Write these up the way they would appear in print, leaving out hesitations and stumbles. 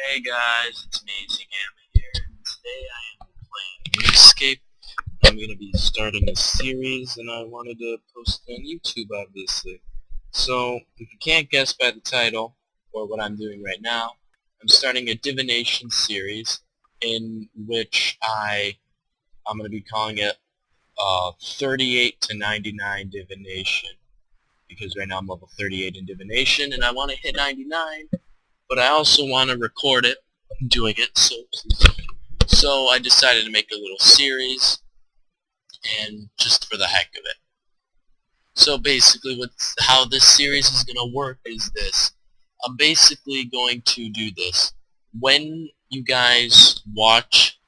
Hey guys, it's me, Gamma here, and today I am playing Escape. I'm going to be starting a series, and I wanted to post it on YouTube, obviously. So, if you can't guess by the title, or what I'm doing right now, I'm starting a Divination series, in which I'm going to be calling it 38 to 99 Divination, because right now I'm level 38 in Divination, and I want to hit 99, but I also want to record it, doing it, so I decided to make a little series, and just for the heck of it. So basically, how this series is going to work is this. I'm basically going to do this. When you guys watch,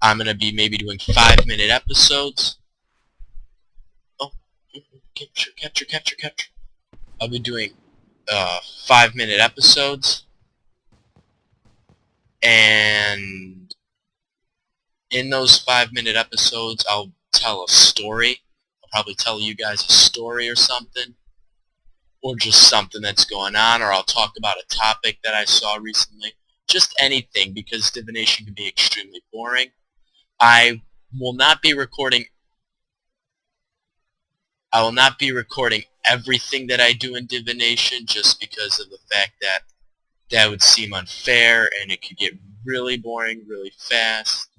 I'm going to be maybe doing 5-minute episodes. Oh, capture. I'll be doing 5-minute episodes, and in those 5-minute episodes, I'll tell a story. I'll probably tell you guys a story or something, or just something that's going on, or I'll talk about a topic that I saw recently. Just anything, because divination can be extremely boring. I will not be recording. I will not be recording everything that I do in divination, just because of the fact that that would seem unfair, and it could get really boring really fast.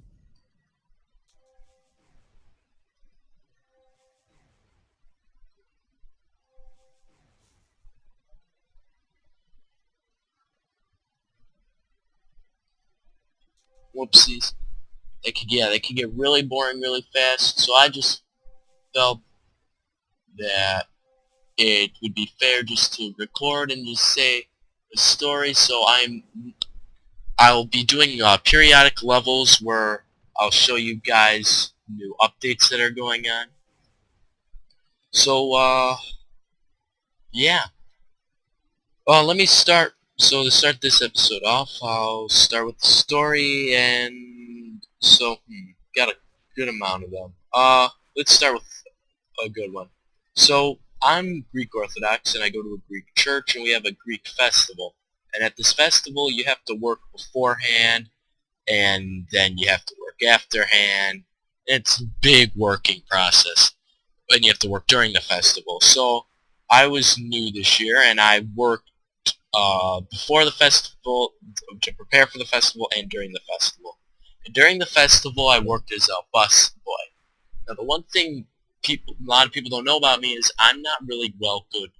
Whoopsies. They could get really boring really fast. So I just felt that it would be fair just to record and just say a story. So I'll be doing periodic levels where I'll show you guys new updates that are going on. So yeah. Let me start. So to start this episode off, I'll start with the story, and so got a good amount of them. Let's start with a good one. So I'm Greek Orthodox, and I go to a Greek church, and we have a Greek festival. And at this festival, you have to work beforehand, and then you have to work afterhand. It's a big working process, and you have to work during the festival. So I was new this year, and I worked before the festival to prepare for the festival and during the festival. And during the festival, I worked as a bus boy. Now, the one thing a lot of people don't know about me is I'm not really good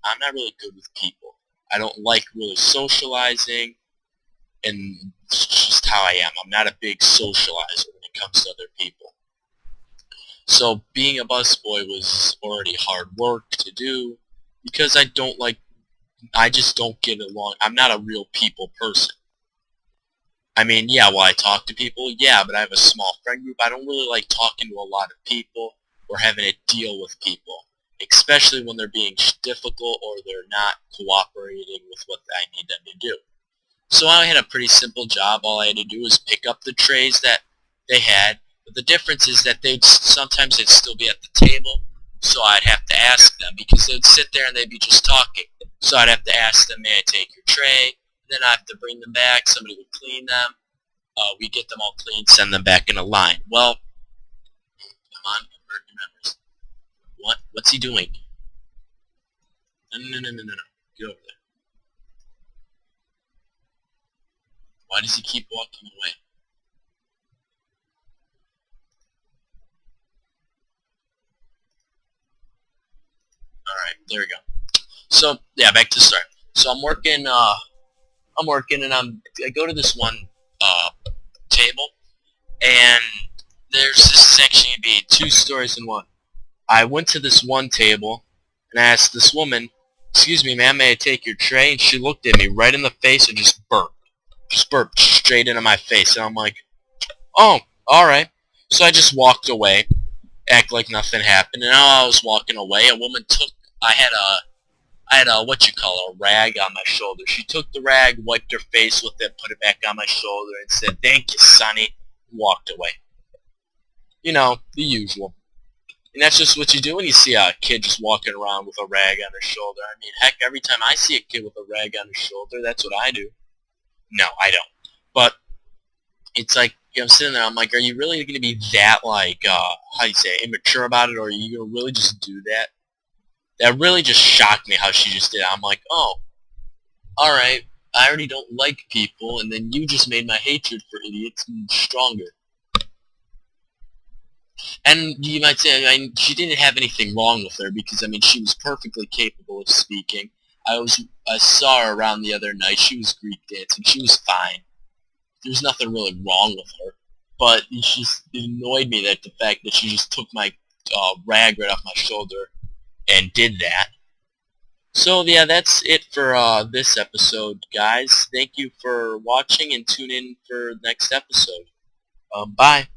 with people. I don't like really socializing, and it's just how I am. I'm not a big socializer when it comes to other people. So being a busboy was already hard work to do because I just don't get along. I'm not a real people person. I mean, yeah, I talk to people, yeah, but I have a small friend group. I don't really like talking to a lot of people or having to deal with people, especially when they're being difficult or they're not cooperating with what I need them to do. So I had a pretty simple job. All I had to do was pick up the trays that they had. But the difference is that sometimes they'd still be at the table, so I'd have to ask them because they'd sit there and they'd be just talking. So I'd have to ask them, may I take your tray? Then I have to bring them back. Somebody would clean them. We get them all cleaned, send them back in a line. Well, come on, convert your members. What's he doing? No. Get over there. Why does he keep walking away? Alright, there we go. So, yeah, back to the start. So I'm working, and I go to this one, table, and there's this section, it'd be 2 stories in one. I went to this one table, and I asked this woman, excuse me, ma'am, may I take your tray? And she looked at me right in the face and just burped straight into my face, and I'm like, oh, alright. So I just walked away, act like nothing happened, and while I was walking away, a woman I had a, what you call, a rag on my shoulder. She took the rag, wiped her face with it, put it back on my shoulder, and said, thank you, Sonny, and walked away. You know, the usual. And that's just what you do when you see a kid just walking around with a rag on his shoulder. I mean, heck, every time I see a kid with a rag on his shoulder, that's what I do. No, I don't. But it's like, I'm sitting there, I'm like, are you really going to be that, like, how do you say, immature about it, or are you going to really just do that? That really just shocked me how she just did it. I'm like, oh, alright, I already don't like people, and then you just made my hatred for idiots stronger. And you might say, I mean, she didn't have anything wrong with her, because, I mean, she was perfectly capable of speaking. I saw her around the other night. She was Greek dancing. She was fine. There was nothing really wrong with her. But it annoyed me that the fact that she just took my rag right off my shoulder and did that. So yeah, that's it for this episode, guys. Thank you for watching, and tune in for the next episode. Bye.